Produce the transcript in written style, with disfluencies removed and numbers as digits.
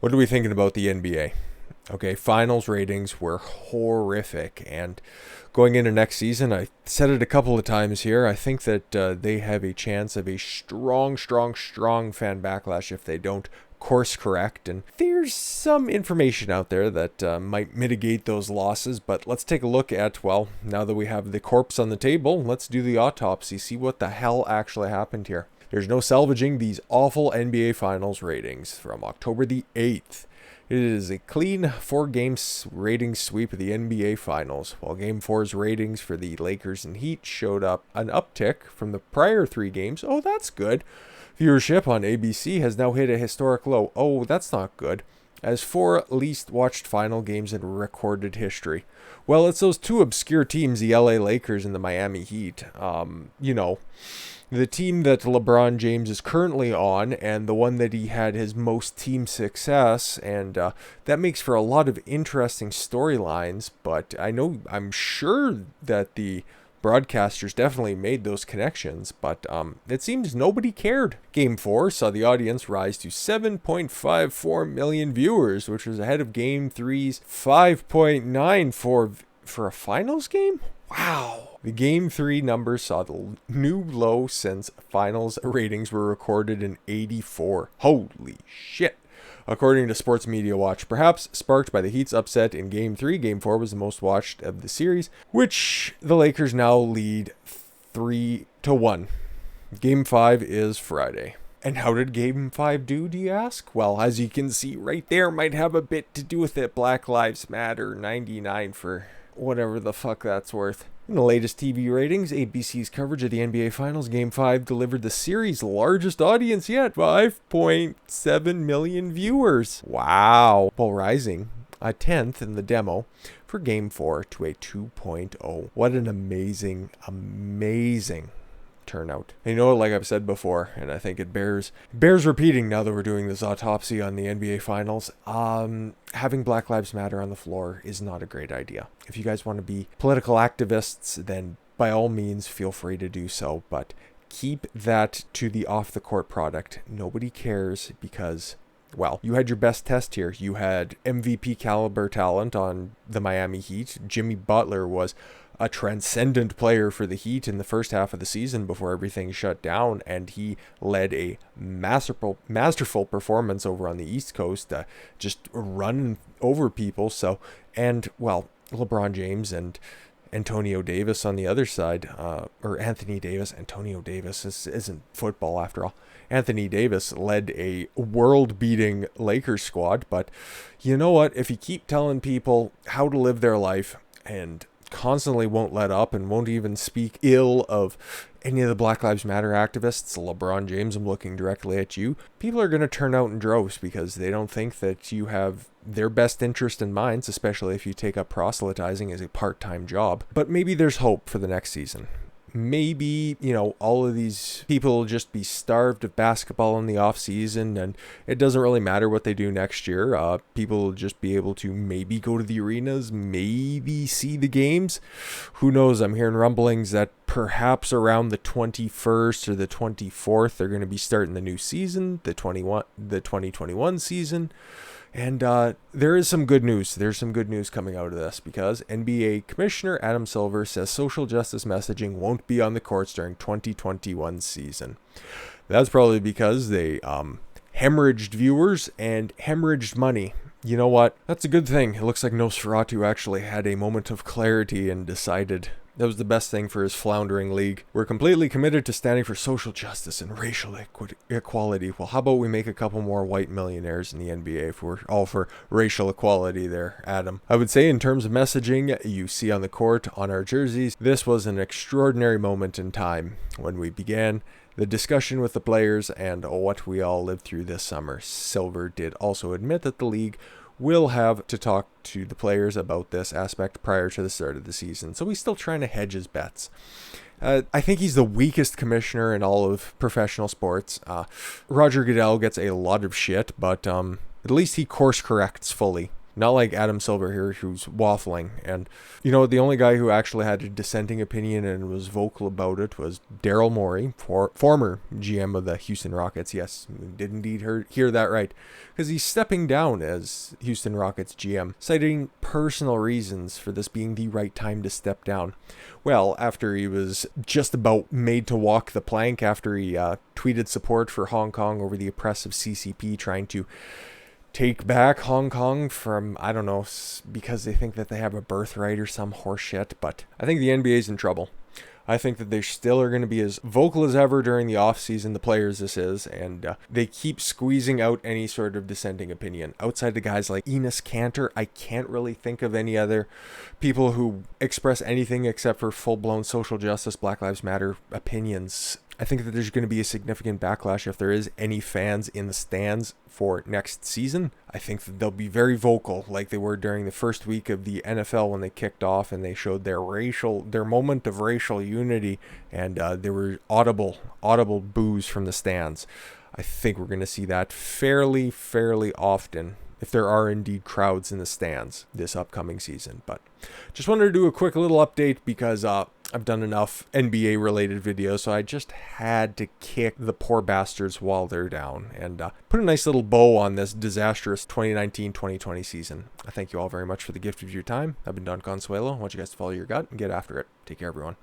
What are we thinking about the NBA? Okay, finals ratings were horrific, and going into next season, I said it a couple of times here, I think that they have a chance of a strong fan backlash if they don't course correct, and there's some information out there that might mitigate those losses, but let's take a look at, well, now that we have the corpse on the table, let's do the autopsy, see what the hell actually happened here. There's no salvaging these awful NBA Finals ratings from October the 8th. It is a clean 4-game ratings sweep of the NBA Finals, while Game 4's ratings for the Lakers and Heat showed up an uptick from the prior 3 games. Oh, that's good. Viewership on ABC has now hit a historic low. Oh, that's not good. As 4 least watched final games in recorded history. Well, it's those 2 obscure teams, the LA Lakers and the Miami Heat. The team that LeBron James is currently on, and the one that he had his most team success, and that makes for a lot of interesting storylines, but I'm sure that the broadcasters definitely made those connections, but it seems nobody cared. Game 4 saw the audience rise to 7.54 million viewers, which was ahead of Game 3's 5.9 for a finals game? Wow. The Game 3 numbers saw the new low since finals ratings were recorded in 84. Holy shit. According to Sports Media Watch, perhaps sparked by the Heat's upset in Game 3, Game 4 was the most watched of the series, which the Lakers now lead 3-1. Game 5 is Friday. And how did Game 5 do, you ask? Well, as you can see right there, might have a bit to do with it. Black Lives Matter, 99 for whatever the fuck that's worth. In the latest TV ratings, ABC's coverage of the NBA Finals Game 5 delivered the series' largest audience yet, 5.7 million viewers. Wow. While rising a 10th in the demo for Game 4 to a 2.0. What an amazing turnout. And like I've said before, and I think it bears repeating now that we're doing this autopsy on the NBA Finals, having Black Lives Matter on the floor is not a great idea. If you guys want to be political activists, then by all means feel free to do so, but keep that to the off-the-court product. Nobody cares because, well, you had your best test here. You had MVP caliber talent on the Miami Heat. Jimmy Butler was a transcendent player for the Heat in the first half of the season before everything shut down, and he led a masterful performance over on the East Coast, just running over people. So, and well, LeBron James and Antonio Davis on the other side, or Anthony Davis. Antonio Davis isn't football after all. Anthony Davis led a world-beating Lakers squad, but you know what? If you keep telling people how to live their life and constantly won't let up and won't even speak ill of any of the Black Lives Matter activists, LeBron James, I'm looking directly at you, people are going to turn out in droves because they don't think that you have their best interest in mind, especially if you take up proselytizing as a part-time job. But maybe there's hope for the next season. Maybe, all of these people will just be starved of basketball in the off season, and it doesn't really matter what they do next year. People will just be able to maybe go to the arenas, maybe see the games. Who knows? I'm hearing rumblings that perhaps around the 21st or the 24th, they're going to be starting the new season, the 2021 season. And there is some good news. There's some good news coming out of this because NBA Commissioner Adam Silver says social justice messaging won't be on the courts during 2021 season. That's probably because they hemorrhaged viewers and hemorrhaged money. You know what? That's a good thing. It looks like Nosferatu actually had a moment of clarity and decided that was the best thing for his floundering league. We're completely committed to standing for social justice and racial equality. Well, how about we make a couple more white millionaires in the NBA if we're all for racial equality there, Adam? I would say in terms of messaging you see on the court, on our jerseys, this was an extraordinary moment in time when we began the discussion with the players and what we all lived through this summer. Silver did also admit that the league will have to talk to the players about this aspect prior to the start of the season. So he's still trying to hedge his bets. I think he's the weakest commissioner in all of professional sports. Roger Goodell gets a lot of shit, but at least he course corrects fully. Not like Adam Silver here, who's waffling. And, you know, the only guy who actually had a dissenting opinion and was vocal about it was Daryl Morey, former GM of the Houston Rockets. Yes, did indeed hear that right. Because he's stepping down as Houston Rockets GM, citing personal reasons for this being the right time to step down. Well, after he was just about made to walk the plank after he tweeted support for Hong Kong over the oppressive CCP trying to take back Hong Kong from, I don't know, because they think that they have a birthright or some horseshit, but I think the NBA's in trouble. I think that they still are going to be as vocal as ever during the offseason, the players this is, and they keep squeezing out any sort of dissenting opinion. Outside the guys like Enes Kanter, I can't really think of any other people who express anything except for full-blown social justice, Black Lives Matter opinions. I think that there's going to be a significant backlash if there is any fans in the stands for next season. I think that they'll be very vocal like they were during the first week of the NFL when they kicked off and they showed their moment of racial unity, and there were audible boos from the stands. I think we're going to see that fairly often if there are indeed crowds in the stands this upcoming season. But just wanted to do a quick little update because I've done enough NBA related videos, so I just had to kick the poor bastards while they're down and put a nice little bow on this disastrous 2019-2020 season. I thank you all very much for the gift of your time. I've been Don Consuelo. I want you guys to follow your gut and get after it. Take care, everyone.